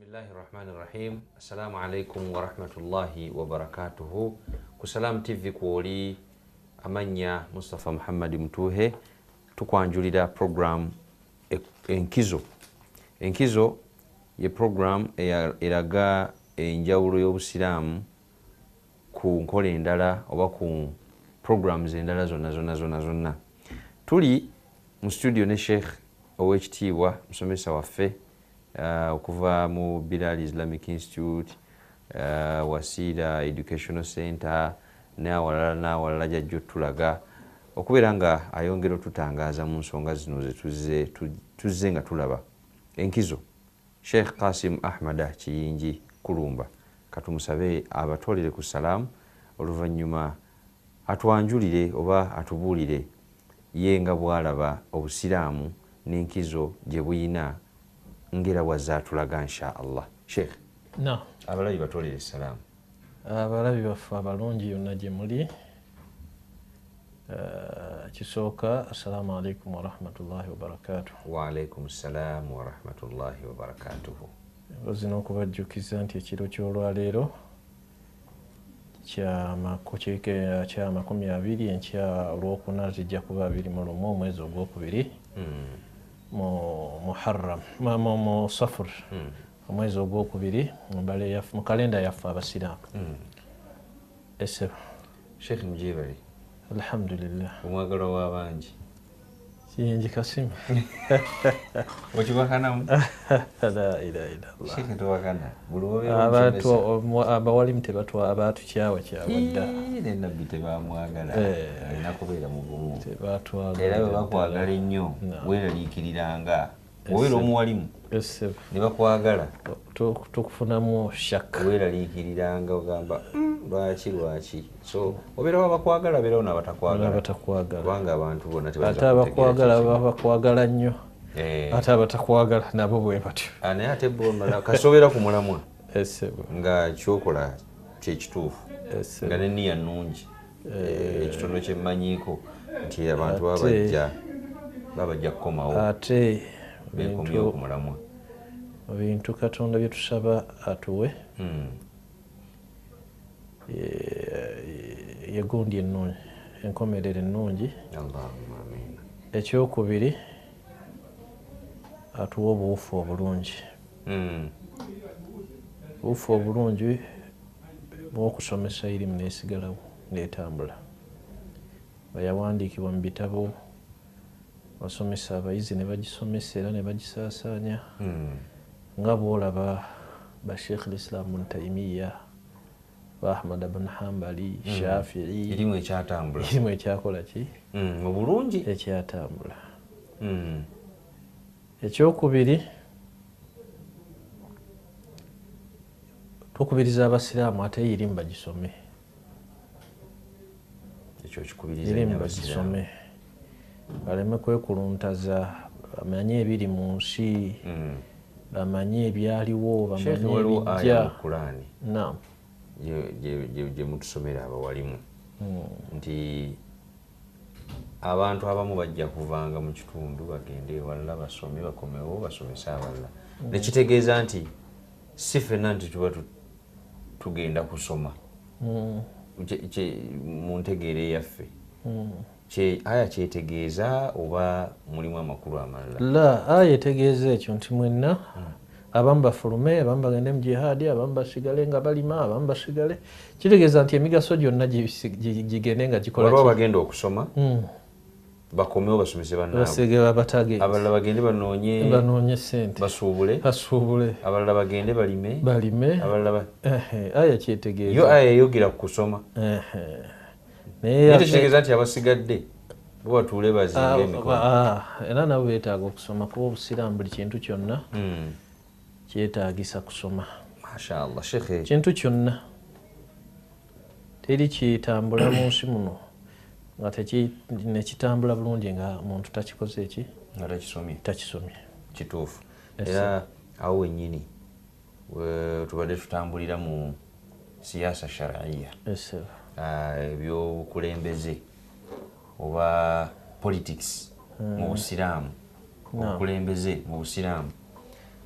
Bismillahirrahmanirrahim. Assalamu alaikum wa rahmatullahi wa barakatuhu. Ku Salam TV kwoli amanya Mustafa Muhammad Mtuhe tukwanjulira program Enkizo. Enkizo ye program eraga enjawulo y'obusiramu ku nkole endala oba ku programs endala zonna. Tuli mu studio ne Sheikh owekitiibwa musomesa waffe okuva mu Bilal Islamic Institute, Wasila Educational Center n'awalala jajjo tulaga okubeera nga ayongera otutangaza mu nsonga zino tuzze nga tulaba enkizo. Sheikh Qasim Ahmad Kiyingi Kulumba katumusabe abatwalire ku Salaam oluvannyuma atwanjulire oba atubuulire ye nga bwalaba obusiraamu n'enkizo gye buyina ngera wazatulaga insha Allah. Sheikh, abalabi batwalire Salaam. Abalabi baffe abalungi yonna gye muli, kisooka assalamu alaikum wa rahmatullahi wa barakatuh. Wa alaikum assalam wa rahmatullahi wa barakatuh. Ozina okubajjukiza nti ekiro ky'olwaleero kya 20 enkya olwokuna zijja kuba 21 omwezi ogwokubiri mu Muharram mu Safar omwezi ogwokubiri mu kalenda yaffe abasiraamu. Sheikh Mujibali, alhamdulillah, omwagalwa w'abangi Kiyingi Kassim okibakanamu la ilaha illallah. Sheikh tubakana abawalimu abatukyawa dda nabbi tebamwagala alina kubeera mu bumu tebatwagala era bwe bakwagala ennyo weeraliikiriranga obeera omuwalimu ne bakwagala tukufunamu shakka weeraliikiriranga ogamba lwaki so obeerawo abakwagala beerawo n'abatakwagala kubanga abantu bonna ate abakwagala bakwagala nnyo ate abatakwagala nabo bwe batyo naye ate bomala kasobeera ku mulamwa nga kyokola kyekituufu nga nenniya nnungi ekitono kyemmanyiiko nti abantu babajja kukomawo ate bekomyewo ku mulamwa. Ebintu Katonda bye tusaba atuwe yegundi ennungi, enkomerero ennungi. Allahumma amin. Ekyokubiri atuwe obuwufu obulungi, obuwufu obulungi bw'okusomesa irimu n'esigalawo n'etambula. Bayawandiikibwa mu bitabo, basomesa abayizi ne bagisomesa era ne bagisaasaanya nga bw'olaba ba Sheikh al-Islam Ibn Taymiyyah, ba Ahmad ibn Hanbali, Shafi'i. Irimu ekyatambula, irimu ekyakola ki mu bulungi ekyatambula. Ekyokubiri tukubiriza abasiraamu ate irimu bagisome, ekyo kikubiriza irimu bagisome baleme kwekuluntaza, bamanye ebiri mu nsi, bamanye ebyaliwo, bamanye ebijja. Naam, gye mutusomera abawalimu nti abantu abamu bajja kuvanga mu kitundu bagende ewalala basome bakomewo basomese abalala. Nekitegeeza nti si ffenna nti tuba tugenda kusoma mu ntegeera eyaffe. Aya kyetegeeza oba mulimu amakulu amalala? La, aya etegeeza ekyo nti mwenna abamu bafulume, abamu bagende mu jihaadi, abamu basigale nga balima, abamu basigale. Kitegeeza nti emigaso gyonna gigende nga gikola waliwo bagenda okusoma bakomewo basomese bannaabwe, abalala bagende banoonye ssente, basuubule, abalala bagende balime, abalala aya kyetegeeza. Yo aya eyogera ku kusoma. Naye tekitegeeza nti abasigadde bo batuule bazinge emikono. Era nabo beetaaga okusoma kuba obusiraamu buli kintu kyonna kyetaagisa kusoma. Mashaallah Sheikh. Kintu kyonna teri kitambula mu nsi muno nga nekitambula bulungi nga muntu takikoze eki nga takisomye. Kituufu. Era awo wennyini tubadde tutambulira mu siyaasa shar'iyya, ebyobukulembeze oba politics mu busiraamu, obukulembeze mu busiraamu.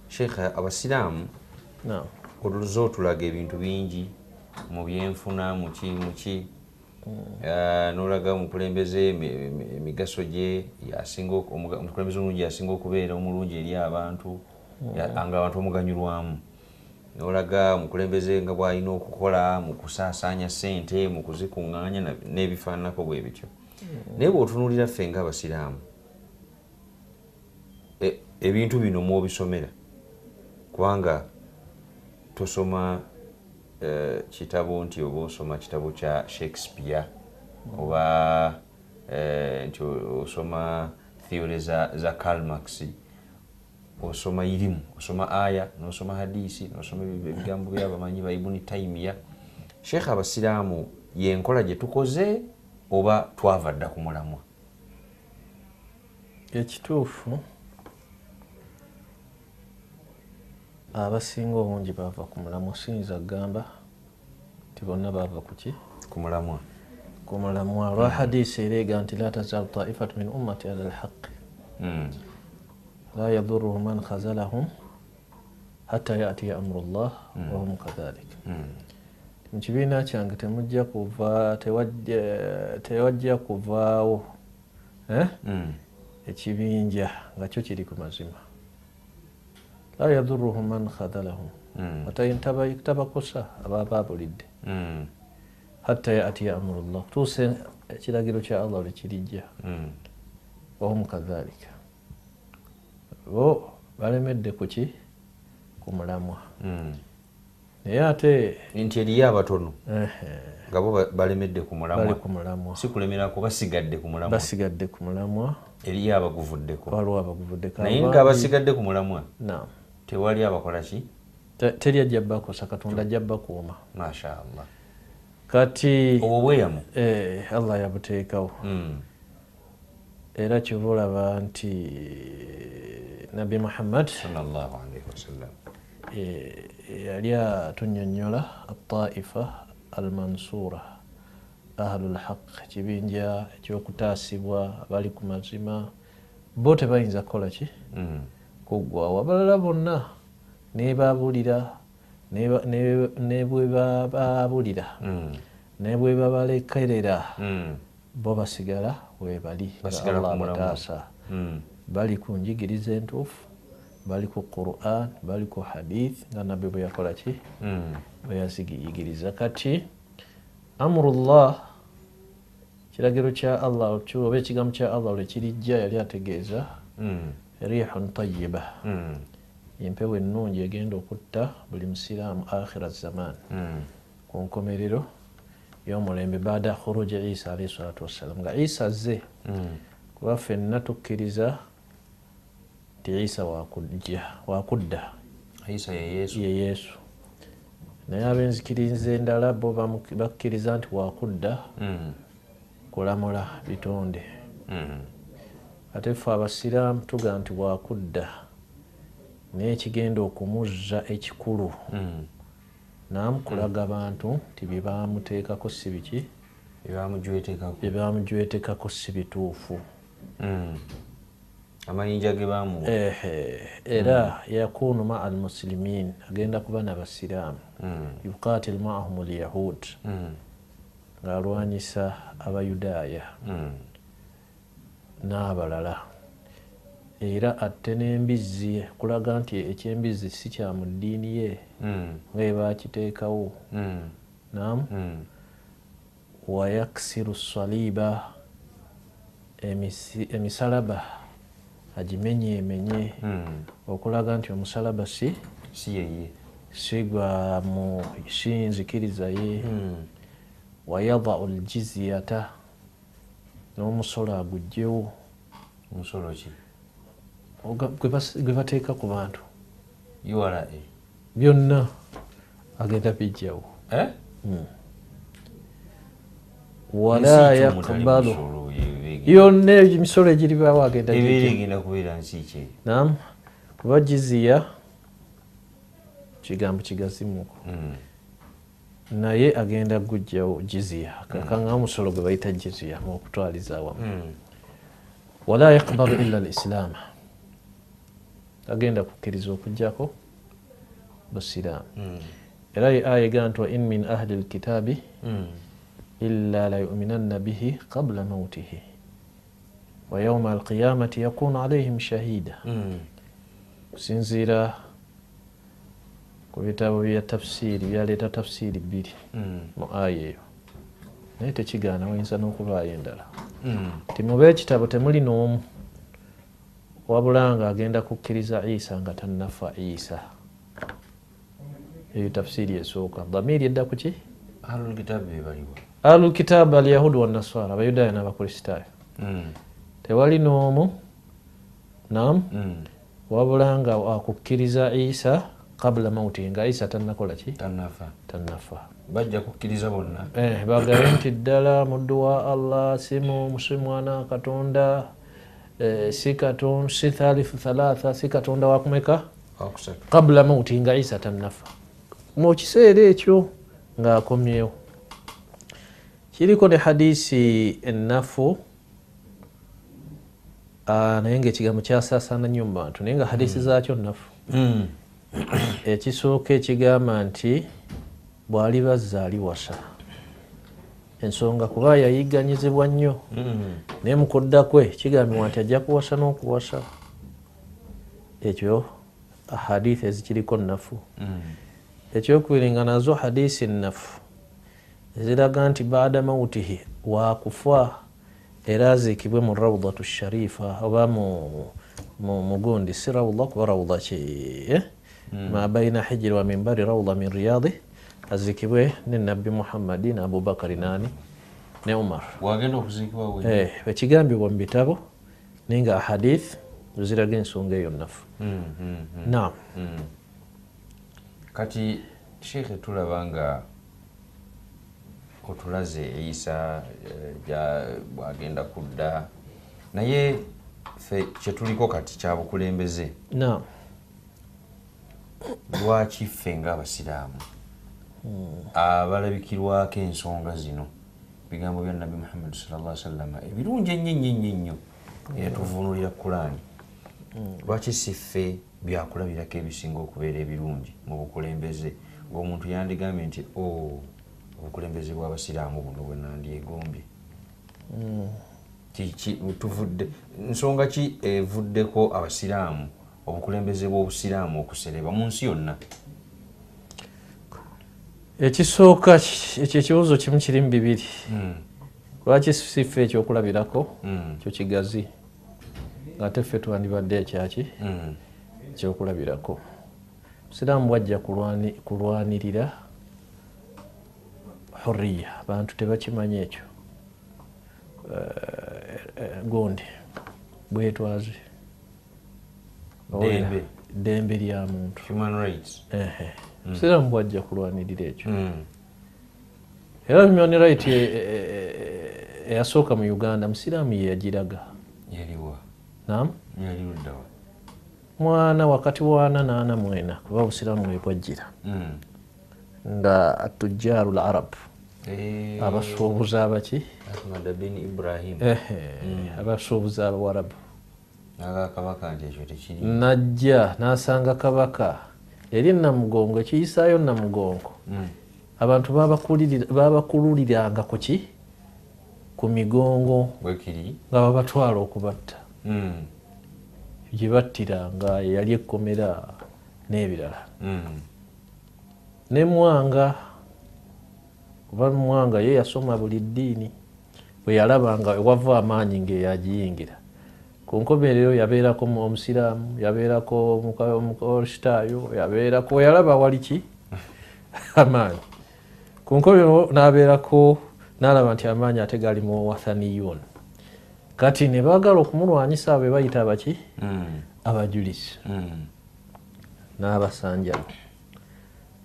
Sheikh, abasiraamu oluzo tulaga ebintu bingi mu byenfuna muki n'olaga omukulembeze emigaso gye omukulembeze omulungi yasinga okubeera omulungi eri abantu nga abantu bamuganyulwamu, n'olaga omukulembeze nga bw'alina okukola mu kusaasaanya ssente mu kuzikuŋŋaanya n'ebifaananako bwe bityo. Naye bw'otunuulira ffe ng'Abasiraamu ebintu bino mw'obisomera, kubanga tosoma kitabo nti oba osoma kitabo kya Shakespeare oba nti osoma theory za Karl Marx, osoma irimu, osoma aya, n'osoma hadisi, n'osoma ebigambo by'abamanyi ba Ibn Taymiyyah. Sheikh, Abasiraamu y'enkola gye tukoze oba twava dda ku mulamwa? Ekituufu abasinga obungi bava ku mulamwa. Siyinza kugamba nti bonna bava kuki? Ku mulamwa. Ku mulamwa. Olwa hadisi ereega nti la tazalu taifatu min ummati ala alhaqi la yadurruhum man khazalahum hatta yatiya amrullah wa hum kadhalik. Mu kibiina kyange tewajja kuvaawo ekibinja nga kyo kiri ku mazima. La yadurruhum man khadhalahum tabakosa abaabulidde hatta yatiya amrullah, tuuse ekiragiro kya Allah lwe kirijja. Wa hum kadhalika, bo balemedde kuki? Ku mulamwa. Naye ate nti eriyo abatono nga bo balemedde ku mulamwa, si kulemerako, basigadde ku mulamwa, eriyo abaguvuddeko. Waliwo abaguvuddeko. Naye nga abasigadde ku mulamwa tewali abakola ki? Teri ajja bakosa, Katonda ajja bakuuma. Mashaallah. Kati obwo bweyamu Allah yabuteekawo. Era kyova olaba nti Nabi Muhammad sallallahu alaihi wasallam yali atunnyonnyola at-Taifa al-Mansura, ahlul haqq, ekibinja ekyokutaasibwa, abali ku mazima, bo tebayinza kukola ki? Kuggwawo. Abalala bonna ne baabulira, ne bwe baabulira, ne bwe babalekerera, bo basigala we bali. Allah bataasa, bali ku njigiriza entuufu, bali ku Qur'an, bali ku hadith nga Nabbi bwe yakola ki? Bwe yazigiyigiriza. Kati amrullah, kiragiro kya Allah oba ekigambo kya Allah lwe kirijja, yali ategeeza rihun tayyiba, empewo ennungi egenda okutta buli musiraamu akhira zaman, ku nkomerero y'omulembe, baada khuruji Isa alayhi salatu wassalam, nga Isa azze. Kuba ffenna tukkiriza nti Isa wakudda, Isa ye Yesu. Naye ab'enzikiriza endala bo bakkiriza nti wakudda kulamula bitonde. Ate ffe Abasiraamu tuga nti wakudda naye ekigenda okumuzza ekikulu namukulaga abantu nti bye baamuteekako si biki, bye baamujwetekako si bituufu, amayinja ge baamuwa. Era yakunu maa almuslimin, agenda kuba n'Abasiraamu, yuqatil maahum alyahud, ng'alwanyisa Abayudaaya n'abalala. Era atte n'embizzi, kulaga nti ekyembizzi si kya mu ddiini ye nga bwe baakiteekawo. Wayaksiru saliba, emisalaba agimenyeemenye, okulaga nti omusalaba si nzikiriza ye. Wayadau aljizyata, n'omusolo aguggyewo. Omusolo ki? Gwe bateeka ku bantu URA byonna agenda bijjawo. Wala yaqbalu, yonna emisolo egiribaawo agenda kubeera nsi. Kuba jizya kigambo kigazimuko, naye agenda guggyawo jizya, kakanga omusolo gwe bayita jizya mu okutwaliza awamu. Wala yaqbalu illa al-islaama, agenda kukkiriza okuggyako busiraamu era aya egamba nti wa in min ahli lkitaabi illa layuminanna bihi qabla mautihi wa yauma alqiyamati yakunu alayhim shahida. Kusinziira ku bitabo bya tafsiri byaleeta tafsiri bbiri mu aya eyo naye tekigaana wayinza n'okubaayo endala ti mu b'ekitabo temuli n'omu wabula nga agenda kukkiriza Isa nga tannafa Isa. Eyo tafsiri esooka. Dhamiri edda ku ki? Ahlul kitaab alyahudi wannaswara abayudaaya n'abakristaayo tewali n'omu nam wabula nga akukkiriza Isa qabla mauti nga Isa tannakola ki? Tannafa. Bajja kukkiriza bonna bagabe nti ddala muddu wa Allah si mwana Katonda si thalithu thalatha si Katonda wakumeka qabla mauti nga Isa tannafa. Mu kiseera ekyo ng'akomyewo kiriko ne hadisi ennafu naye ng'ekigambo kyasaasaana nnyo mu bantu naye nga hadisi zaakyo nnafu. Ekisooka ekigamba nti bw'ali bazza aliwasa ensonga kuba yayigganyizibwa nnyo naye mu kudda kwe kigambibwa nti ajja kuwasa n'okuwasa. Ekyo hadithi ezikiriko nnafu. Ekyokubiri nga nazo hadisi nnafu eziraga nti baada mautihi waakufa era aziikibwe mu rawdatu sharifa oba mu gundi si rawda kuba rawda ki ma baina hijri wa minbari rawda min riyadi aziikibwe ne nabbi Muhammadi ne Abubakari nani ne Umar. Wagenda okuziikibwa we ekigambibwa mu bitabo naye nga ahadith ziraga ensonga eyo nnafu. Naam. Kati Sheikh tulaba nga otulaze Isa bwagenda kudda naye ffe kyetuliko kati kya bukulembeze. Naam. Lwaki ffe ng'abasiraamu abalabikirwako ensonga zino bigambo bya Nabbi Muhammad sallallahu alaihi wasallam ebirungi ennyo eyatuvunulira Qur'ani lwaki si ffe byakulabirako ebisinga okubeera ebirungi mu bukulembeze ng'omuntu yandigambye nti obukulembeze bw'abasiraamu buno bwe nandyegombye tuvudde nsonga ki evuddeko abasiraamu obukulembeze bw'obusiraamu okusereba mu nsi yonna? Ekisooka ekyo ekibuuzo kimu kirimu bibiri. Lwaki si ffe ekyokulabirako kyo kigazi ng'ate ffe twandibadde ekyaki ekyokulabirako. Obusiraamu bwajja kulwanirira hurriya abantu tebakimanya ekyo gundi bwetwaze ddembe lya muntu obusiraamu bwajja kulwanirira ekyo. Era human right eyasooka mu Uganda musiraamu ye yagiraga. Yaliwa? Naam. Yaliwuddawa? Mwana wakati wa 8 kuba obusiraamu bwe bwajjira nga atujjaarul arab abasuubuzi abaki Ahmad bin Ibrahim abasuubuzi abawarabu kabaka nti ekyo tekiri najja n'asanga kabaka yali namugongo ekiyisaayo namugongo abantu babakululiranga ku ki ku migongo bwekiri nga babatwala okubatta gye battiranga yali ekkomera n'ebirala. Ne Mwanga kuba Mwanga ye yasoma buli ddiini bwe yalabanga wava amaanyi ng'eyagiyingira ku nkomerero yabeerako omusiraamu yabeerako omukristaayo yabeerako yalaba wali ki amaanyi ku nkomerero n'abeerako n'alaba nti amaanyi ate gali mu wathaniyun kati ne baagala okumulwanyisa be bayita abaki abajulisi n'abasanja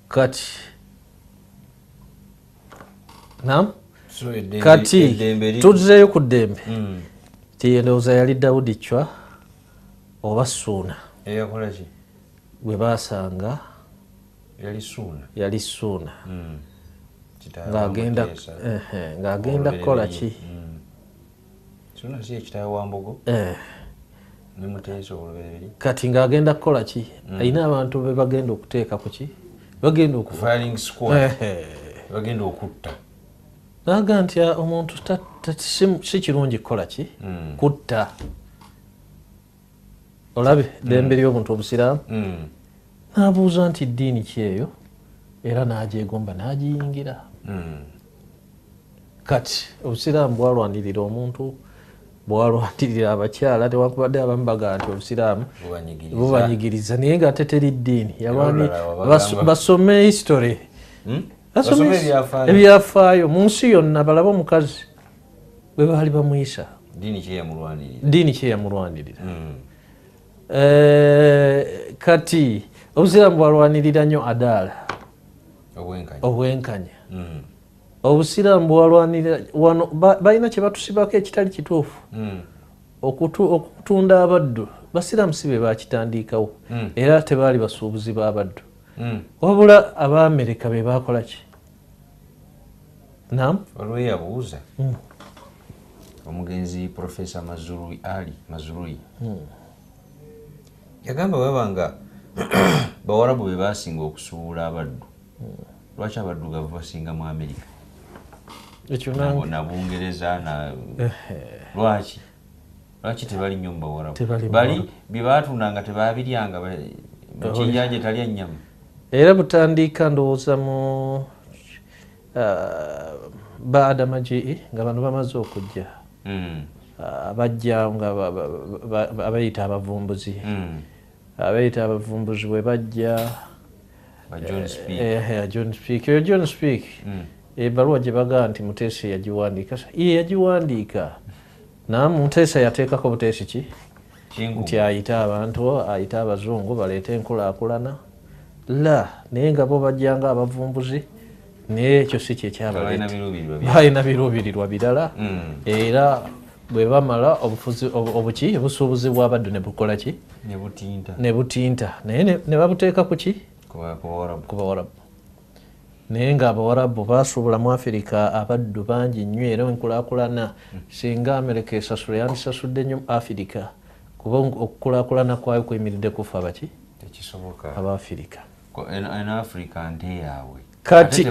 kati naam kati tuzeeyo ku ddembe tiyendowooza yali Dawudi Chwa oba Suuna eyakolaki gwe baasanga yali Suuna ng'agenda kukola ki Suuna si ekitaawe wa Mbogo kati ng'agenda kukola ki alina abantu be bagenda okuteeka ku ki bagenda okutta naga nti omuntu si kirungi kukola ki kutta olabe ddembe ly'obuntu obusiraamu n'abuuza nti ddiini ki eyo era n'agyegomba n'agiyingira kati obusiraamu bwalwanirira omuntu bwalwanirira abakyala newankubadde abamu bagaa nti obusiraamu bubanyigiriza naye ng'ate teri ddiini basome history ebyafaayo mu nsi yonna balabe omukazi bwe baali bamuyisa ddiini ki eyamulwanirira kati obusiraamu bwalwanirira nnyo adaala obwenkanya obusiraamu bwalwanirira wano balina kye batusibako ekitali kituufu okutunda abaddu basiraamu si be bakitandiikawo era tebaali basuubuzi b'abaddu wabula Abaamerika be bakola ki nam waliwo yabuuza omugenzi Profesa Mazrui yagamba babanga bawarabu be basinga okusuubula abaddu lwaki abaddugavu basinga mu Amerika na Bungereza lwaki tebali nnyo mu bawarabu bali bye baatundanga tebabiryanga mu kiyanja etalya nnyama era butandika ndowooza mu baada maji nga bano bamaze okujja abajja nga abayita abavumbuzi bwe bajja John Speak ebaluwa gye bagaa nti Muteesa yagiwandiika naye Muteesa yateekako buteesi ki nti ayita abantu ayita abazungu baleete enkulaakulana naye nga bo bajjanga abavumbuzi naye ekyo si kyekyabaleeta balina biruubirirwa birala era bwe bamala obusuubuzi bw'abaddu ne bukola ki ne butinta naye ne babuteeka ku ki ku bawarabu naye ng'abawarabu basuubula mu Afirika abaddu bangi nnyo era enkulaakulana singa Amerika esasula yandisasudde nnyo Afirika kuba okukulaakulana kwayo kuyimiridde kufa abaki Abafirika kati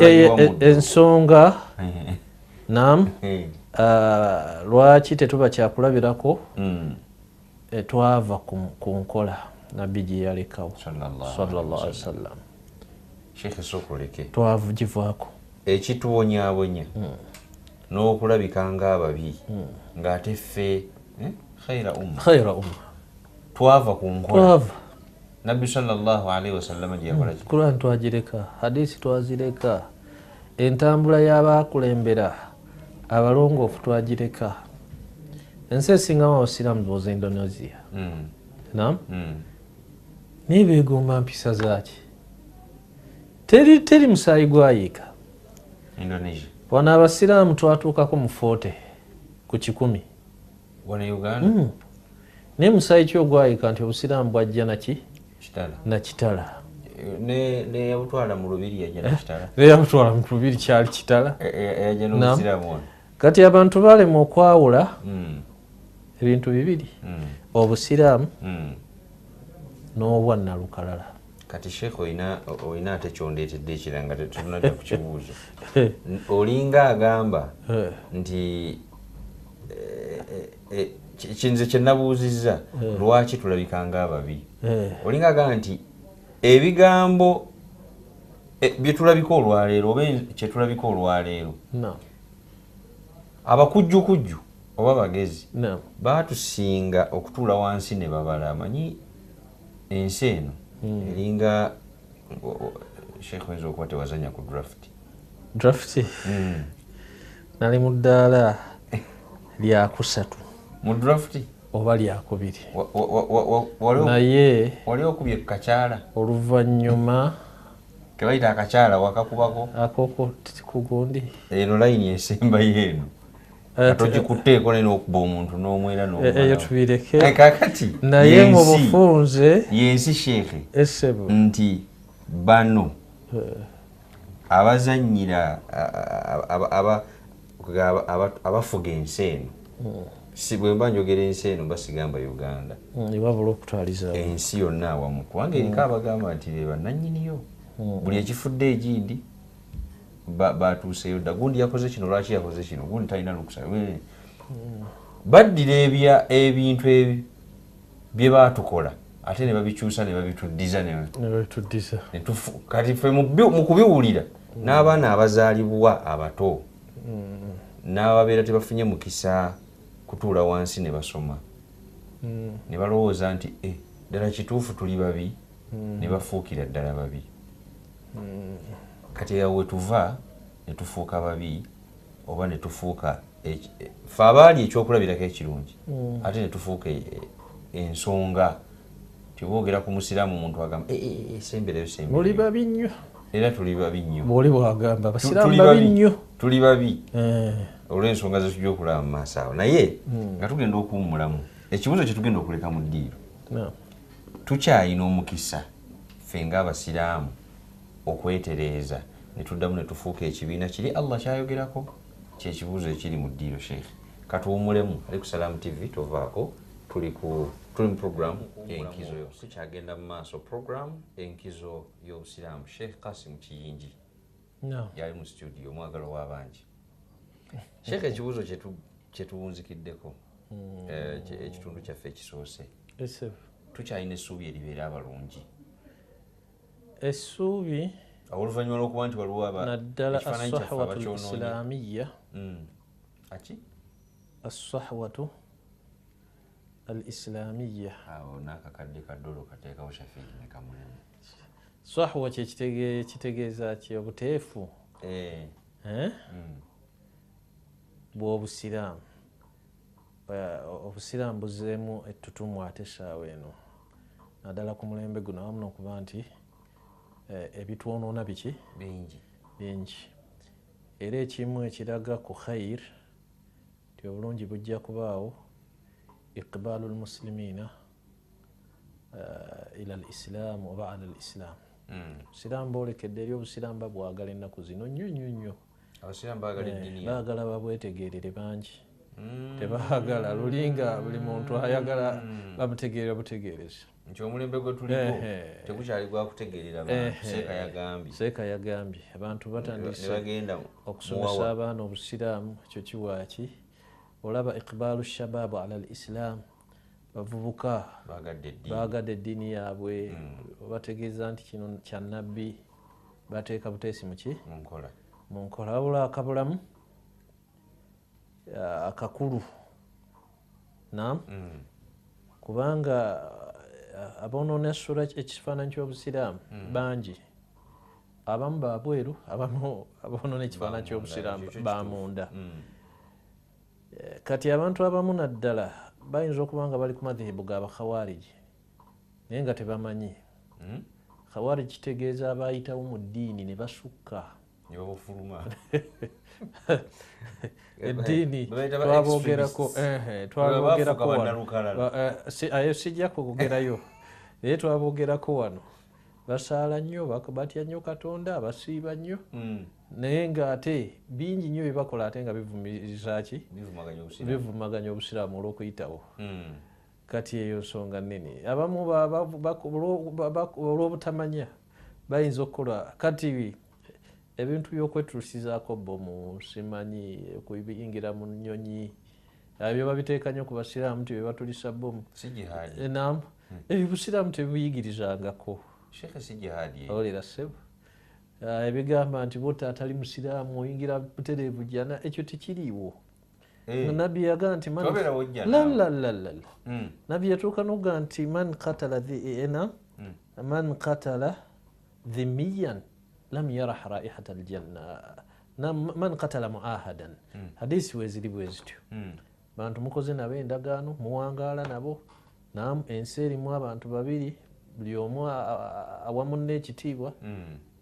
ensonga nam lwaki tetuba kyakulabirako twava ku nkola nabbi gye yalekawo sallallahu alaihi wasallam Sheikh Sokoleke twavugivaako ekituwonyaawonya n'okulabika ng'ababi ng'ate ffe khaira umma twava ku nkola nabbi sallallahu alaihi wasallam gye yakola Quran twagireka hadisi twazireka entambula y'abaakulembera abalongoofu twagireka ensi esingamu abasiraamu booza Indonesia nam naye beegomba mpisa zaaki teri musaayi gwayiika Indonesia wano abasiraamu twatuukako mu 40 ku 100 wano Uganda naye musaayi ki ogwayiika nti obusiraamu bwajja na kitala ne yabutwala mu lubiri yajja na kitala yabutwala mu lubiri kyali kitala yajja n'obusiraamu wano kati abantu balema okwawula ebintu bibiri obusiraamu n'obwannalukalala kati Sheikh oyina ate kyondeetedde ekiranga tetunadda ku kibuuzo olinga agamba nti kinze kye nabuuzizza lwaki tulabika ng'ababi olinga agamba nti ebigambo bye tulabika olwaleero oba kye tulabika olwaleero abakujjukujju oba bagezi baatusinga okutuula wansi ne babala amanyi ensi eno eringa Sheikh oyinza okuba tewazanya ku draft nali mu ddaala lyakusatu mu draft oba lyakubiri naye wali okubye kakyala oluvannyuma tebayita akakyala wakakubako akoko kugundi eno layini esemba yeeno atogikuteeko ne n'okuba omuntu n'omwera eyo tubireke kakati naye mu bufunze yensi sheekhe essebo nti bano abazannyira abafuga ensi eno si bwe mba njogera ensi eno basigamba Uganda wabula okutwaliza ensi yonna awamu kubanga eriko abagamba nti be bannannyiniyo buli ekifudde egindi batuuseyo dda gundi yakoze kino lwaki yakoze kino gundi talina lukusa baddira ebintu ebi bye baatukola ate ne babikyusa ne babituddiza kati ffe mu kubiwulira n'abaana abazaalibwa abato n'ababeera tebafunye mukisa kutuula wansi ne basoma ne balowooza nti ddala kituufu tuli babi ne bafuukira ddala babi kati eyo we tuva ne tufuuka babi oba ne tufuuka ffe abaali ekyokulabirako ekirungi ate ne tufuuka ensonga tiboogera ku musiraamu omuntu agamba semberayo muli babi nnyo era tuli babi nnyo bw'oli bwagamba basiraamu babi nnyo tuli babi olw'ensonga ze tujja okulaba mu maaso awo naye nga tugenda okuwummulamu ekibuuzo kye tugenda okuleka mu ddiiro tukyalina omukisa ffe ng'abasiraamu okwetereeza ne tuddamu ne tufuuka ekibiina kiri Allah kyayogerako kyekibuuzo ekiri mu ddiiro sheekh katuwummulemu ali ku Salaamu TV tovaako tuli mu programu enkizo tukyagenda mu maaso programu enkizo y'obusiraamu Sheikh Kasim Kiyingi yali mu studio mwagalo w'abangi Sheikh ekibuuzo kyetuwunzikiddeko ekitundu kyaffe ekisoose tukyalina essuubi eribeera abalungi essuubi oluvannyuma lw'okuba nti waliwo naddala as-sahwatu al-islamiyya as-sahwatu al-islamiyya awo n'akakadde kaddolo kateekawo shafiiri ne kamulemu sahwa kitegeeza ki obuteefu bw'obusiraamu obusiraamu buzeemu ettutumu ate essaawa eno naddala ku mulembe guno wamu n'okuba nti ebitwonoona biki bingi era ekimu ekiraga ku khayir ti obulungi bujja kubaawo iqbaalu almuslimina ila alislam oba ala alislam obusiraamu bwolekedde eri obusiraamu babwagala ennaku zino nnyo baagala babwetegeerere bangi tebaagala lulinga buli muntu ayagala bamutegeerera butegeereza nti omulembe gwe tuliko tegukyali gwa kutegeerera bantu seeka yagambye abantu batandise okusomesa abaana obusiraamu ekyo kiwaaki olaba iqbaalu shababu ala al-islam bavubuka baagadde eddiini yaabwe bategeeza nti kino kya nabbi bateeka buteesi muki mu nkola wabula akabulamu akakulu kubanga aboonoona essula ekifaananyi ky'obusiraamu bangi abamu babweru abamu aboonoona ekifaananyi ky'obusiraamu bamunda kati abantu abamu naddala bayinza okuba nga bali ku madhehebu g'abakhawariji naye nga tebamanyi khawariji kitegeeza abayitawo mu ddiini ne basukka eddiini twabogerako wano sijja kugerayo naye twabogerako wano basaala nnyo batya nnyo Katonda basiiba nnyo naye ng'ate bingi nnyo byebakola ate nga bivumiriza ki bivumaganya obusiraamu olw'okuyitawo kati eyo nsonga nnene abamu olw'obutamanya bayinza okukola kati ebintu by'okwetuusizaako bomu simanyi okuyingira mu nnyonyi ebyo babiteeka nnyo ku basiraamu nti bebatulisa bomu nam ebyo busiraamu tebibuyigirizangako olera ssebo ebigamba nti bwota atali musiraamu oyingira butereevu jjana ekyo tekiriiwo nabbi yagaa nti nabbi yatuuka n'okugaa nti man qatala dhimmiyan lam yarah raihata aljanna man qatala muahadan hadisi weziri bwe zityo bantu mukoze nabo endagaano muwangaala nabo ensi erimu abantu babiri buli omu awamu n'ekitiibwa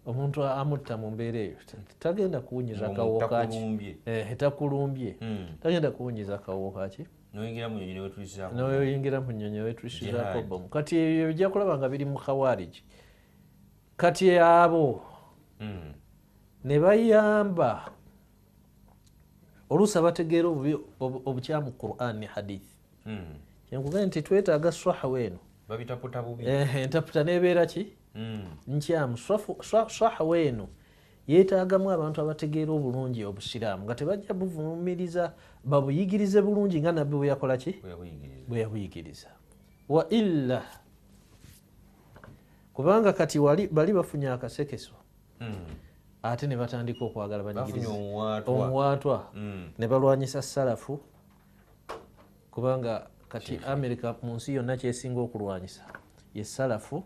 omuntu amutta mu mbeera eyo tagenda kuwunyiza kawo kaki takulumbye tagenda kuwunyiza kawo kaki noyingira mu nnyonyi wetuisizaako bomu kati ebyo bijja kulaba nga biri mu khawariji kati abo ne bayamba oluusi abategeera obukyamu Qur'an ne hadith kyenkugambye nti twetaaga swaha eno babitaputa bubi entaputa nebeera ki nkyamu swaha eno yeetaagamu abantu abategeera obulungi obusiraamu nga tebajja buvumiriza babuyigirize bulungi nga nabbi bwe yakola ki bwe yabuyigiriza wa illa kubanga kati bali bafunye akasekeso ate ne batandika okwagala banyigiriza omuwaatwa ne balwanyisa salafu kubanga kati America mu nsi yonna kyesinga okulwanyisa ye salafu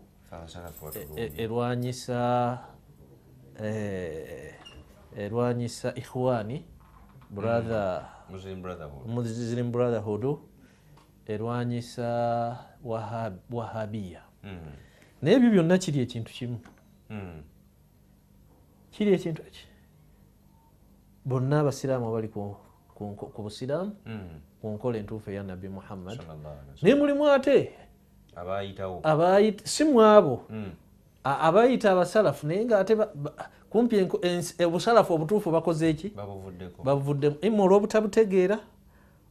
erwanyisa ikhwani Muslim Brotherhood erwanyisa wahabiya naye ebyo byonna kiri ekintu kimu kiri ekintu eki bonna abasiraamu abali ku busiraamu ku nkola entuufu eya nabbi Muhammad naye mulimu ate si mwabo abayita abasalafu naye nga ate kumpi obusalafu obutuufu bakoze eki babuvuddemu ima olw'obutabutegeera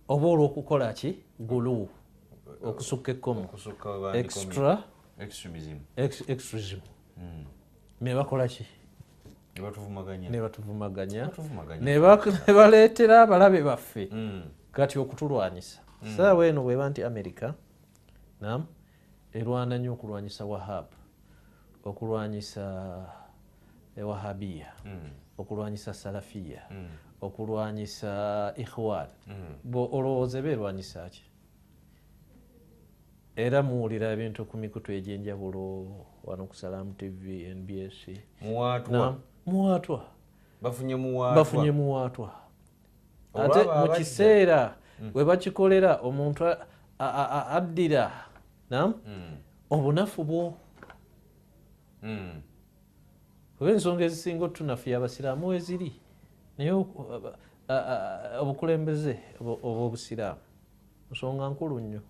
oba olw'okukola ki gulu okusukka ekkomo extremism ne bakola ki ne batuvumaganya ne baleetera abalabe baffe kati okutulwanyisa saawa eno bweba nti America nam erwana nnyo okulwanyisa wahab okulwanyisa wahabiya okulwanyisa salafiya okulwanyisa ikhwan olowooza beerwanyisa ki era muwulira ebintu ku mikutu egy'enjawulo wano ku Salaam TV NBS muwaatwa bafunye muwaatwa ate mu kiseera we bakikolera omuntu addira obunafu bwo kuba ensonga ezisinga otunafuya abasiraamu weziri naye obukulembeze obw'obusiraamu nsonga nkulu nnyo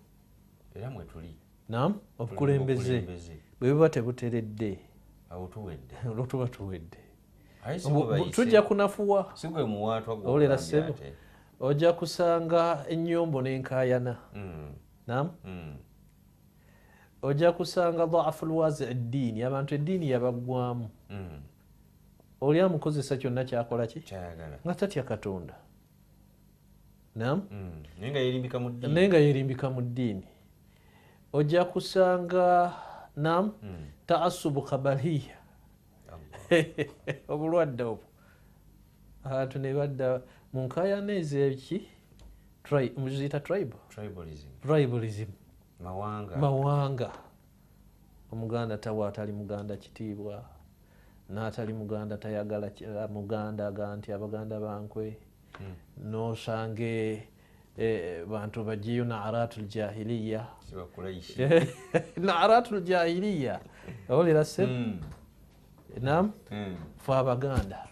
era mwe tuli obukulembeze bwe buba tebuteredde olwo tuba tuwedde tujja kunafuwa olera ssebo ojja kusanga ennyombo n'enkaayana ojja kusanga dhaafu lwazi eddiini abantu eddiini yabaggwamu oli amukozesa kyonna kyakola ki nga tatya Katonda naye nga yeerimbika mu ddiini ojja kusanga taasubu kabaliya obulwadde obwo abantu ne badda mu nkaayana ez'eki muziyita tribalism mawanga omuganda tawa atali muganda kitiibwa n'atali muganda tayagala muganda aga nti abaganda bankwe nosange bantu bajiyo naaratul jahiliya naaratul jahiliya olera se nam fe abaganda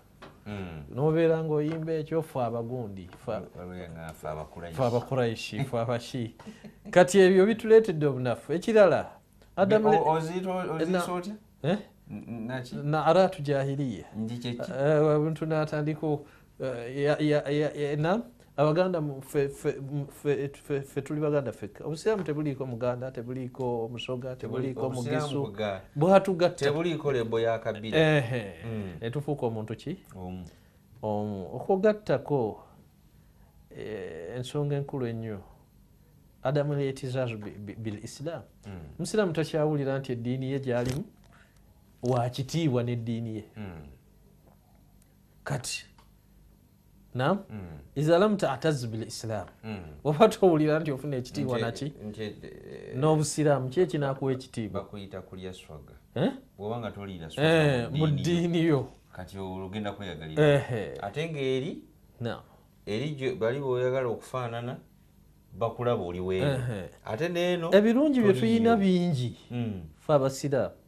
nobeera ngaoyimba ekyo fe abagundi fe abakuraishi fe abashi kati ebyo bituleetedde obunafu ekirala naaratu jahiliya abantu natandika abaganda fe tuli baganda fekka obusiraamu tebuliiko muganda tebuliiko musoga tebuliiko mugisu bwatugatta tebuliiko lebo ya kabila netufuuka omuntu ki omu okugattako ensonga enkulu ennyo adamu lyetizazu bil islam omusiraamu takyawulira nti eddiini ye gyalimu wakitiibwa n'eddiini ye kati iza lam ta'taz bil islam oba towulira nti ofuna ekitiibwa naki n'obusiraamu ki ekinakuwa ekitiibwa bakuyita kulya swaga bw'oba nga toliira swaga mu ddiini yo kati olugenda kweyagalira ate ng'eri bali bw'oyagala okufaanana bakulaba oli weero ate n'eno ebirungi bye tuyina bingi fe abasiraamu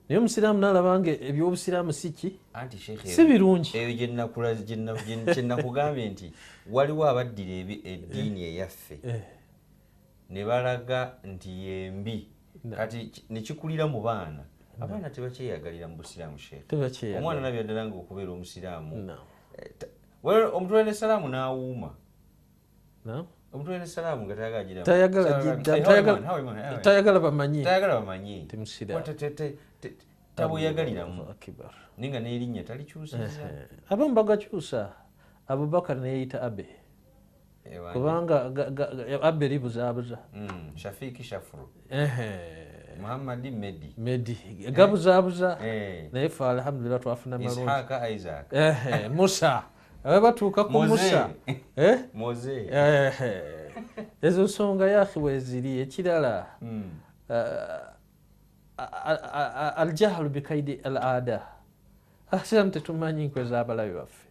naye omusiraamu n'alaba nga ebyobusiraamu si birungi eyo gyenakugambye nti waliwo abaddira eddiini eyaffe ne balaga nti yembi kati nekikulira mu baana abana tebakyeyagalira mu busiraamu sheekh omwana nabya ddala nga okubeera omusiraamu omutwene salaamu n'awuuma. Omutwene salaamu nga tayagala bamanyi tabweyagaliramu ninga n'erinnya talikyusizza. Abamu bagakyusa. Abubakar neyeyita Abe kubanga Abe libuzaabuza. Shafiiki Shafuru, Muhammadi Medi gabuzaabuza naye fe alhamdulillah twafuna malungi. Ishaaka Isaac, Musa batuuka ku Musa Moze. Ezo nsonga yaakhi weeziri. Ekirala aljahlu bikaidi al ada. Asiramu tetumanyi nkwe z'abalabe baffe.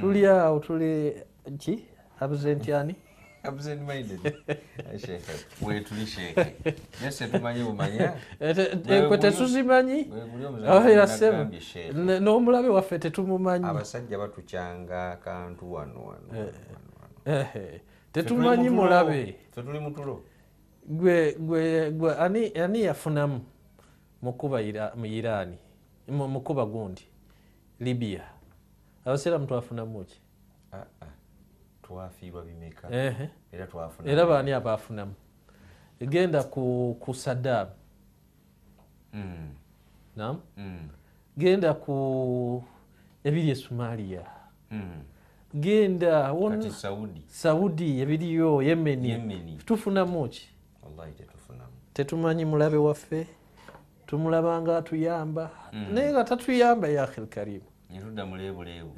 Tuli awo tuli ki absent yani absent minded. Sheikh wetuli sheikh nese tumanyi bumanya kwe tetuzimanyi n'omulabe waffe tetumumanyi. Abasajja batukyanga kantu wano tetumanyi mulabe. Tetuli mutulo. Gwe ani yafunamu mukuba mu Irani mukuba gundi Libya. Abasiraamu twafunamu ki? Twafiirwa bimeka era twafuna. Era baani abaafunamu? Genda ku Saddam. Naam. Genda ku ebiri e Somalia. Genda kati Saudi ebiriyo Yemeni. Tufunamu ki? Wallahi tetufunamu. Tetumanyi mulabe waffe. Tumulabanga atuyamba naye nga tatuyamba ya akhil karim.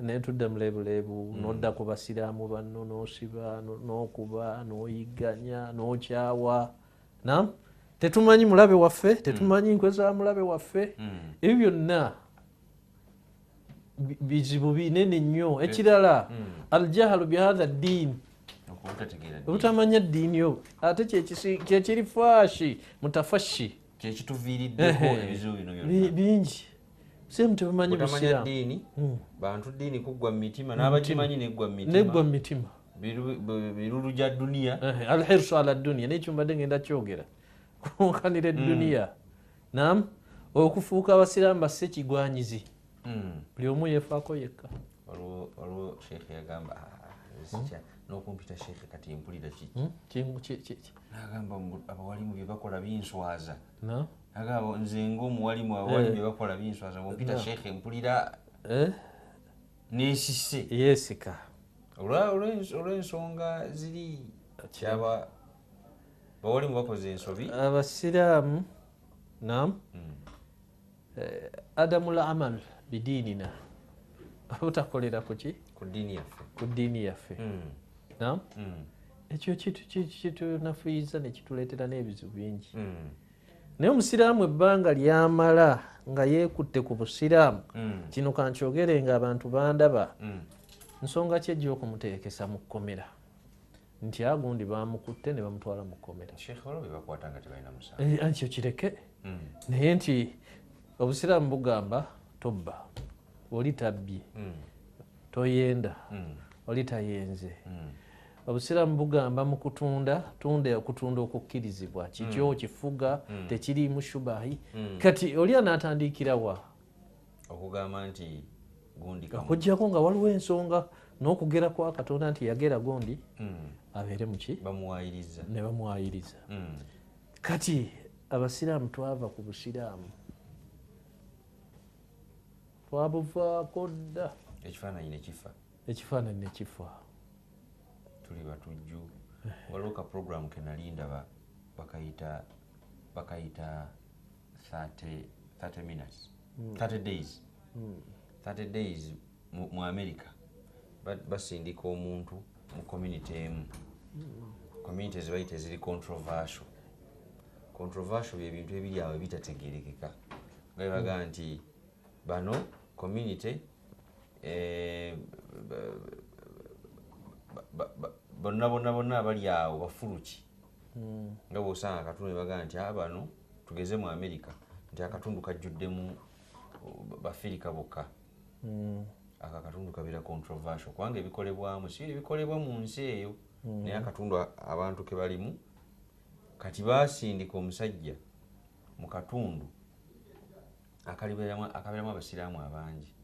Netudda mulebulebu nodda ku basiraamu banno n'osiba n'okuba n'oyigganya n'okyawa. Naam. Tetumanyi mulabe waffe, tetumanyi nkwe za mulabe waffe. Ebyo byonna bizibu binene nnyo. Ekirala aljahalu bihadha ddiini. Obutamanya ddiini yo ate kyekiri faashi mutafashi kyekituviiriddeko ebizibu bino byonna bingi. Semu tebumanyi busiraamu. Ddiini bantu ddiini kuggwa mu mitima n'abakimanyi neggwa mu mitima birulu gya duniya. Alhirsu ala duniya n'ekyo mbadde ngenda kyogera kunkanira eduniya. Naam. Okufuuka abasiraamu basse kigwanyizi. Buli omu yeefaako yekka. Olwo sheekhe yagamba n'okumpita sheekhe kati mpulira kiki n'agamba abawalimu bye bakola binswaza. Agamba nze ng'omuwalimu abawalimu bye bakola binswaza bw'ompita sheekhe mpulira neesise. Yeesika olw'ensonga ziri kyaba bawalimu bakoze ensobi. Abasiraamu naam adamul amal bidiinina obutakolera kuki ku ddiini yaffe. Naam. Ekyo kitunafuyiza ne kituleetera n'ebizibu bingi. Naye omusiraamu ebbanga lyamala nga yeekutte ku busiraamu kino kankyogere nga abantu bandaba nsonga ki ejja okumuteekesa mu kkomera nti agundi baamukutte ne bamutwala mu kkomera. Ekyo kireke naye nti obusiraamu bugamba tobba oli tabbye toyenda oli tayenze. Obusiraamu bugamba mu kutunda okutunda okukkirizibwa kityo kifuga tekiriimu shubahi. Kati oli anaatandikira wa okugamba nti gundi okuggyako nga waliwo ensonga n'okugera kwa Katonda nti yagera gundi abeere muki bamuwayiriza ne bamuwayiriza. Kati abasiraamu twava ku busiraamu twabuvaako dda ekifaananyi ne kifa. Tuli batujju. Waliwo ka program ke nali ndaba bakayita 30 minutes 30 days 30 days mu America basindika omuntu mu community emu. Community zibayita eziri controversial bye bintu ebiri awo ebitategeerekeka nga bebaga nti bano community bonna abali awo bafuluki nga bw'osanga akatundu bagaa nti bano tugeze mu America nti akatundu kajjuddemu bafirika bokka. Ako akatundu kabeera controversial kubanga ebikolebwamu si ebikolebwa mu nsi eyo naye akatundu abantu ke balimu. Kati baasindika omusajja mu katundu akabeeramu abasiraamu abangi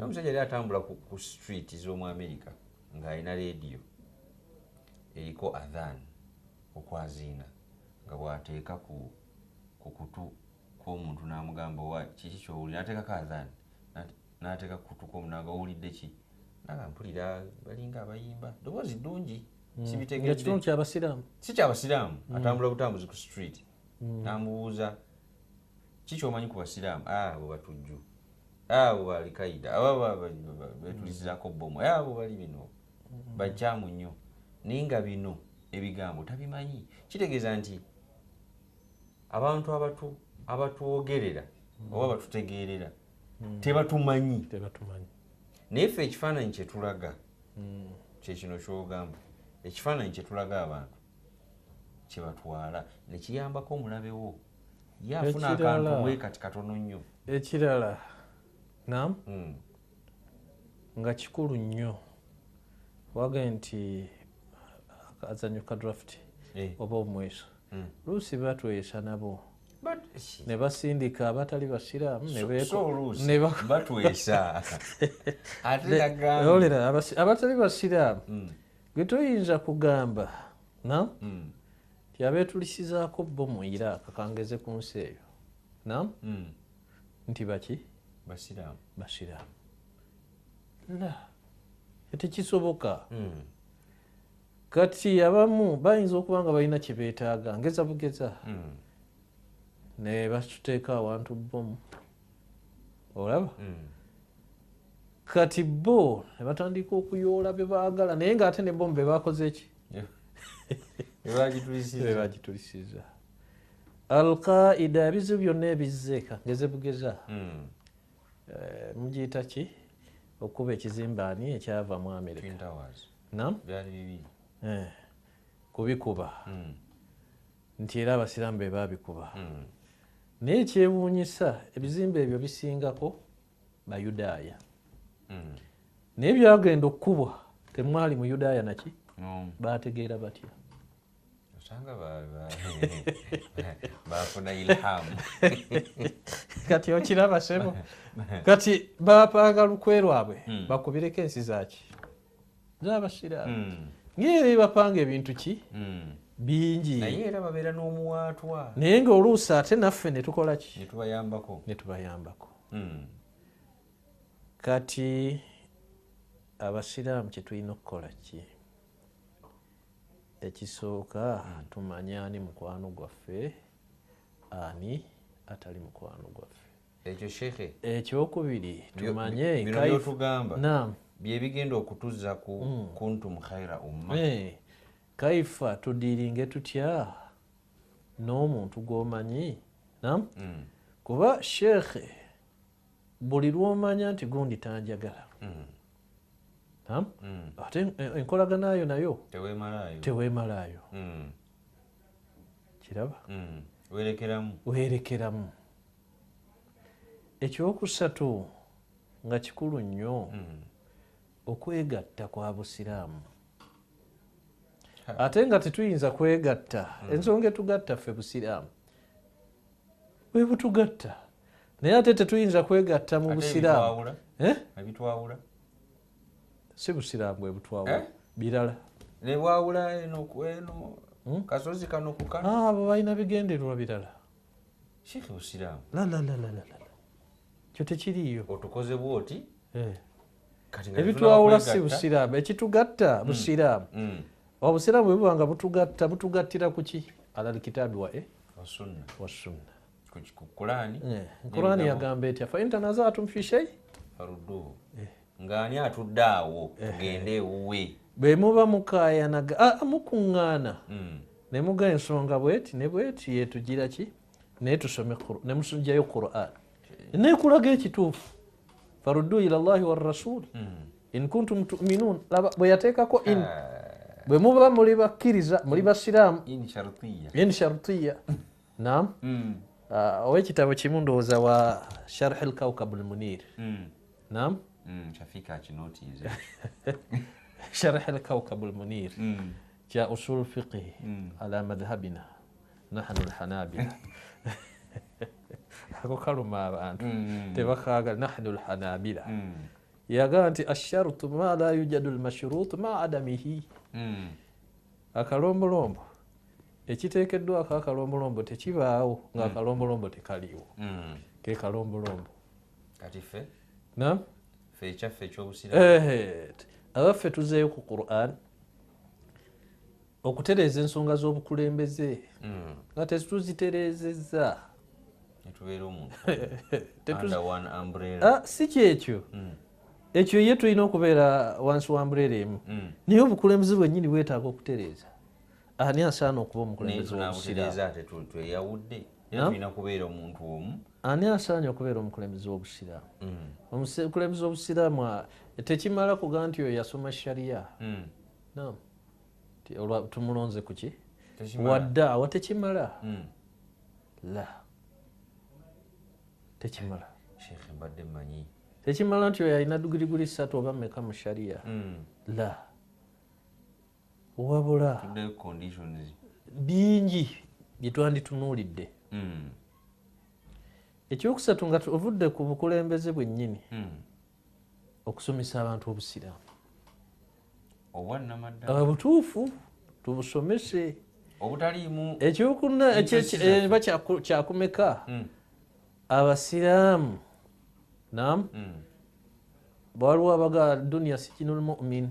omusajja yali atambula ku street z'omu America ng'alina radio eriko adhan okwaziina nga bw'ateeka ku kutu kw'omuntu n'amugamba wa kiki ky'owulira n'ateekako adhan n'ateeka ku kutu kw'omuntu nga owulidde ki naga mpulira balinga abayimba ddoboozi ddungi sibitegedde ekitundu ky'abasiraamu si ky'abasiraamu atambula butambuzi ku street n'amubuuza kiki omanyi ku basiraamu abo batujju abo bali kaida abo betulizizako bomu abo bali bino bakyamu nnyo naye nga bino ebigambo tabimanyi kitegeeza nti abantu abatuwogerera oba batutegeerera tebatumanyi naye ffe ekifaananyi kyetulaga kyekino kyogamba ekifaananyi kyetulaga abantu kyebatwala nekiyambako omulabewo ye afuna akantu bwe kati katono nnyo ekirala nam nga kikulu nnyo wagaye nti akazanyo ka draft oba omweso luusi batwesa nabo ne basindika abatali basiraamu batwesa olera abatali basiraamu gwe toyinza kugamba nam ti abeetulisizaako bo mu Iraq kangeze ku nsi eyo nam nti baki basiraamu la tekisoboka kati abamu bayinza okuba nga balina kye beetaaga ngeza bugeza ne batuteeka awantu bomu olaba kati bo ne batandika okuyoola bye baagala naye ng'ate ne bomu be bakoze eki bebagitulisiza Al-Qaida ebizibu byonna ebizzeeka ngeze bugeza mugiyita ki okuba ekizimbaani ekyava mu Amerika kubikuba nti era abasiraamu be babikuba naye ekyewuunyisa ebizimbe ebyo bisingako Bayudaaya naye byagenda okukubwa temwali mu Yudaaya naki bategeera batya osanga bafuna ilhamu kati okiraba sebo kati bapanga lukwe lwabwe bakubireko ensi zaki z'abasiraamu ngeri bapanga ebintu ki bingi naye era babeera n'omuwaatwa naye ng'oluusi ate naffe ne tukola ki ne tubayambako kati abasiraamu kye tulina okukola ki ekisooka tumanye ani mukwano gwaffe ani atali mukwano gwaffe ekyo shekhe ekyokubiri tumanye bino byotugamba byebigenda okutuzza ku kuntum khaira umma kaifa tudiringe tutya n'omuntu gw'omanyi nam kuba shekhe buli lw'omanya nti gundi tanjagala ate enkolaganayo nayo teweemalaayo kiraba weerekeramu ekyokusatu nga kikulu nnyo okwegatta kwa busiraamu ate nga tetuyinza kwegatta ensonga etugatta ffe busiraamu bwe butugatta naye ate tetuyinza kwegatta mu busiraamu si busiraamu bwe butwawula birala nebwawula eno kasozi kano ku kano abo balina bigendererwa birala shekhe busiraamu kyo tekiriiyo otukoze bwoti ebitwawula si busiraamu ekitugatta busiraamu obusiraamu bwe buba nga butugattira ku ki alal kitaabi wasunna Qur'ani yagamba etya fa in tanaza'tum fi shay farudduhu ng'ani atudde awo tugende ewuwe bwe muba mukaayanaga mukuŋŋaana ne muga ensonga bweti ne bweti yetugira ki naye tusome ne musujjayo Qur'an nekulaga ekituufu faruddu ila Allahi wa rasul in kuntum tu'minun bwe yateekako in bwe muba muli bakkiriza muli basiraamu in shartiya naam ow'ekitabo kimu ndowooza wa sharh al-kawkab al-munir naam shafika kinotiize sharh al-kawkab al-munir ja usul fiqh ala madhhabina nahnu al-hanabila ako kaluma abantu tebakaagala nahnu lhanabila yagamba nti asharutu ma la yujadu lmashrutu ma adamihi akalombolombo ekiteekeddwako akalombolombo tekibaawo ngaakalombolombo tekaliwo ke kalombolombo kati ffe nam ffe ekyaffe ekyobusiraamu abaffe tuzeeyo ku Qur'an okutereeza ensonga z'obukulembeze nga tetuzitereezezza netubeera omuntu under one umbrella. Si kyekyo ekyo ye tulina okubeera wansi wa umbrella emu naye obukulembeze bwennyini bwetaaga okutereeza. Ani asaana okuba omukulembeze w'obusiraamu? Tweyawudde era tulina kubeera omuntu omu. Ani asaanye okubeera omukulembeze w'obusiraamu? Omukulembeze w'obusiraamu tekimala kuga nti oyo yasoma shariya tumulonze kuki waddaawa tekimala la tekimala Sheikh mbadde mmanyi tekimala nti oyo alina digirigiri 3 oba mmeka mu shariya la wabula bingi byetwanditunuulidde. Ekyokusatu nga ovudde ku bukulembeze bwennyini okusomesa abantu obusiraamu butuufu tubusomese obutaliimu ekyokuna eba kyakumeka abasiraamu nam waliwo abaga dunya sijinul mu'min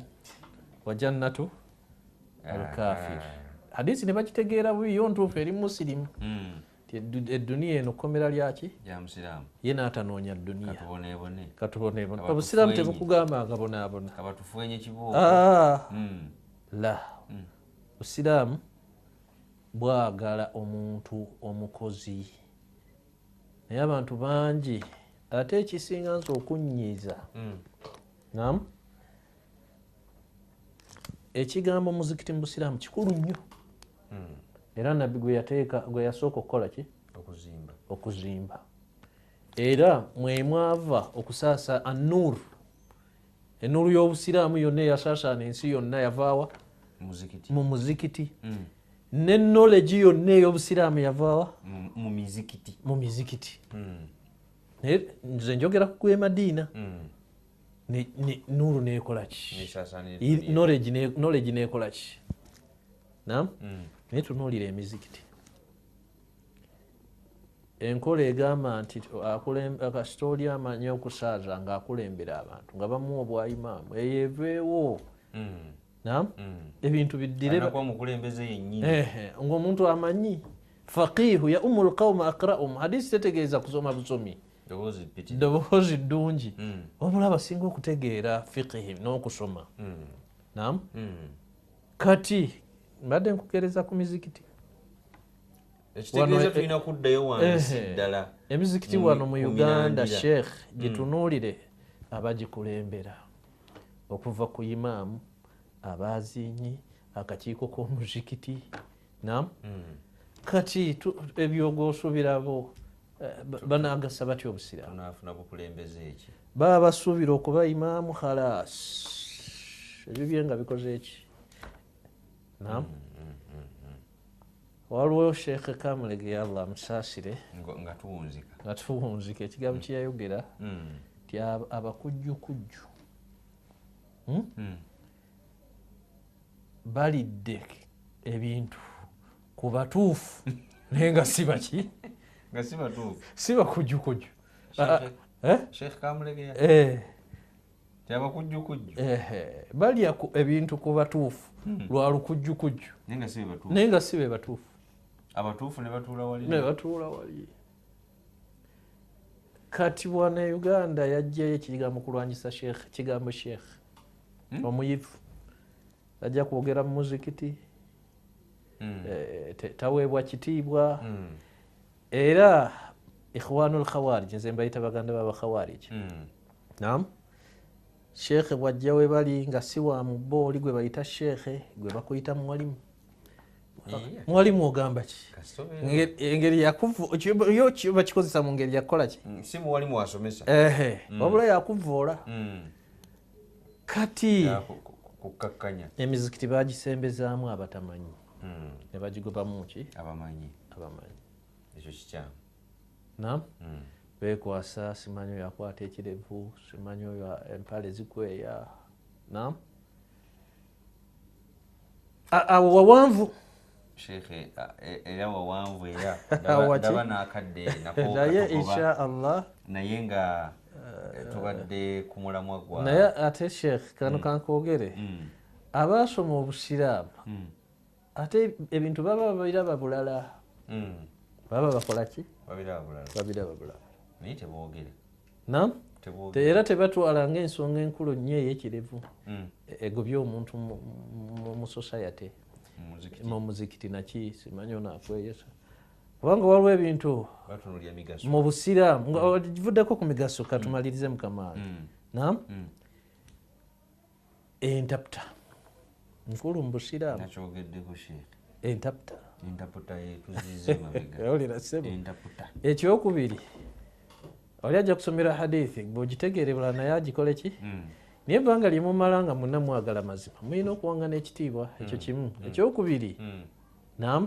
wa jannatu al-kafir. Hadisi ne bakitegeera bubi yo ntuufu eri musirimu edduniya eno kkomera lyaki ye n'atanoonya dduniya katuboneebone. Obusiraamu tebukugamba agabonaabona la busiraamu bwagala omuntu omukozi naye abantu bangi ate ekisinga nsi okunnyiiza nam ekigambo muzikiti mu busiraamu kikulu nnyo era nabbi gwe yasooka okukola ki okuzimba era mwemwava okusaasa anuuru enuuru y'obusiraamu yonna eyasaasaana ensi yonna yavaawa mu muzikiti ne knowledge yonna ey'obusiraamu yavaawa mu mizikiti. Naye nze njogera ku gwe Madiina nuuru neekola ki knowledge neekola ki nam naye tunuulira emizikiti enkola egamba nti kasita oli amanyi okusaaza ng'akulembera abantu nga bamuwa obwayimaamu eyo eveewo nam ebintu biddire ng'omuntu amanyi faqiihu ya umul qawma aqra'um. Hadisi tetegeeza kusoma busomi ddoboozi ddungi wabula abasinga okutegeera fiqihi n'okusoma nam kati mbadde nkukeereza ku mizikiti ekitegeeza tulina kuddayo wansi ddala emizikiti wano mu Uganda sheikh gitunuulire abagikulembera okuva ku imaamu abazinyi akakiiko k'omuzikiti nam kati ebyogoosuubirabo banaagasa batya obusiraamu tunafuna bukulembeze eki baba basuubira okuba imaamu khalas ebyo bye nga bikoze eki nam waliwo sheekhe Kamulege Allah amusaasire nga tuwunzika ekigambo kye yayogera ti abakujjukujju balidde ebintu ku batuufu naye nga si baki si bakujjukujju. Sheikh Kamulege balya ebintu ku batuufu lwa lukujjukujju naye nga si be batuufu. Abatuufu ne batuula wali. Kati wana Uganda yajjayo ekigambo kulwanyisa sheikh kigambo sheikh omuyivu ajja kwogera mu muzikiti taweebwa kitiibwa era ikhwanul khawarij nze mbayita baganda baba khawarij nam sheikh bwajja we bali nga si wa mubooli gwe bayita sheikh gwe bakuyita mwalimu ogamba ki engeri yo bakikozesa mu ngeri yakukola ki si muwalimu wasomesa wabula yakuvoola kati kukakkanya emizikiti bagisembezaamu abatamanyi ne bagigobamu ki abamanyi ekyo kikyamu naam bekwasa simanyi oyo akwata ekirevu simanyi oyo empale zikweya naam awo wawanvu shekhe era wawanvu era ndaba nakadde naye insha allah naye nga tubadde ku mulamwa gwa naye ate sheekh kano kankogere abaasoma obusiraamu ate ebintu baba babiraba bulala baba bakola ki babiraba bulala naye teboogere naam era tebatwala ng'ensonga enkulu nnyo ey'ekirevu egobye omuntu mu society mu muzikiti naki simanyi ono akweyesa kubanga waliwo ebintu mu busiraamu vuddeko ku migaso katumalirize mukamaange naam entaputa nkulu mu busiraamu entaputa ekyokubiri oli ajja kusomera hadithi bw'ogitegeere bulala naye agikole ki naye ebbanga lyemumala nga mwenna mwagala mazima mulina okuwangana ekitiibwa ekyo kimu ekyokubiri naam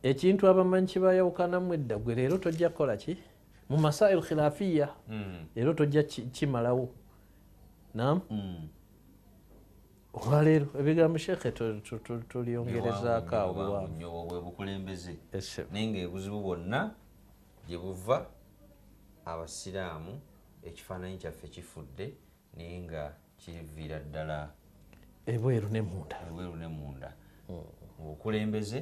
ekintu abamanyi kibayawukanamu edda gwe leero tojja kukola ki mu masail khilafiya leero tojja kimalawo naam olwaleero ebigambo sheekhe tulyongerezaako awo bukulembeze naye ngaebuzibu bwonna gye buva abasiraamu ekifaananyi kyaffe kifudde naye nga kiviira ddala ebweru ne munda mu bukulembeze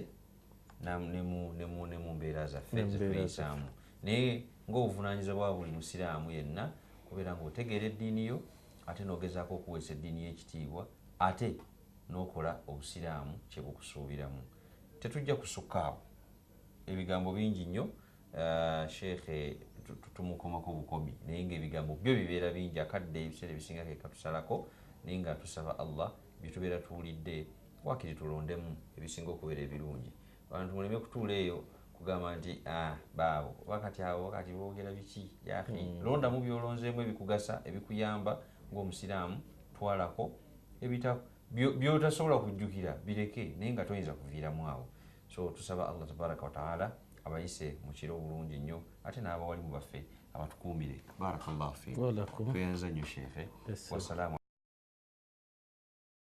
ne mu mbeera zaffe zetuyisaamu naye ng'obuvunaanyizibwa bwa buli musiraamu yenna kubeera ng'otegeera eddiini yo ate n'ogezaako okuweesa eddiini y'ekitiibwa ate n'okola obusiraamu kye bukusuubiramu tetujja kusukkaawo ebigambo bingi nnyo sheekhe tumukomako bukomi naye ngaebigambo byo bibeera bingi akadde ebiseera ebisinga kekatusalako naye nga tusaba allah byetubeera tuwulidde wakiri tulondemu ebisinga okubeera ebirungi abantu muleme kutuula eyo kugamba nti baabo wakati abo wakati boogera biki yafi londamu byolonzeemu ebikugasa ebikuyamba ng'omusiraamu twalako byotasobola kujjukira bireke naye nga toyinza kuviiramu awo so tusaba allah tabaraka wataala abayise mu kiro obulungi nnyo ate n'abawalimu baffe abatukuumire barakallahu fiikum tweyanza nnyo sheekhe wasalaamu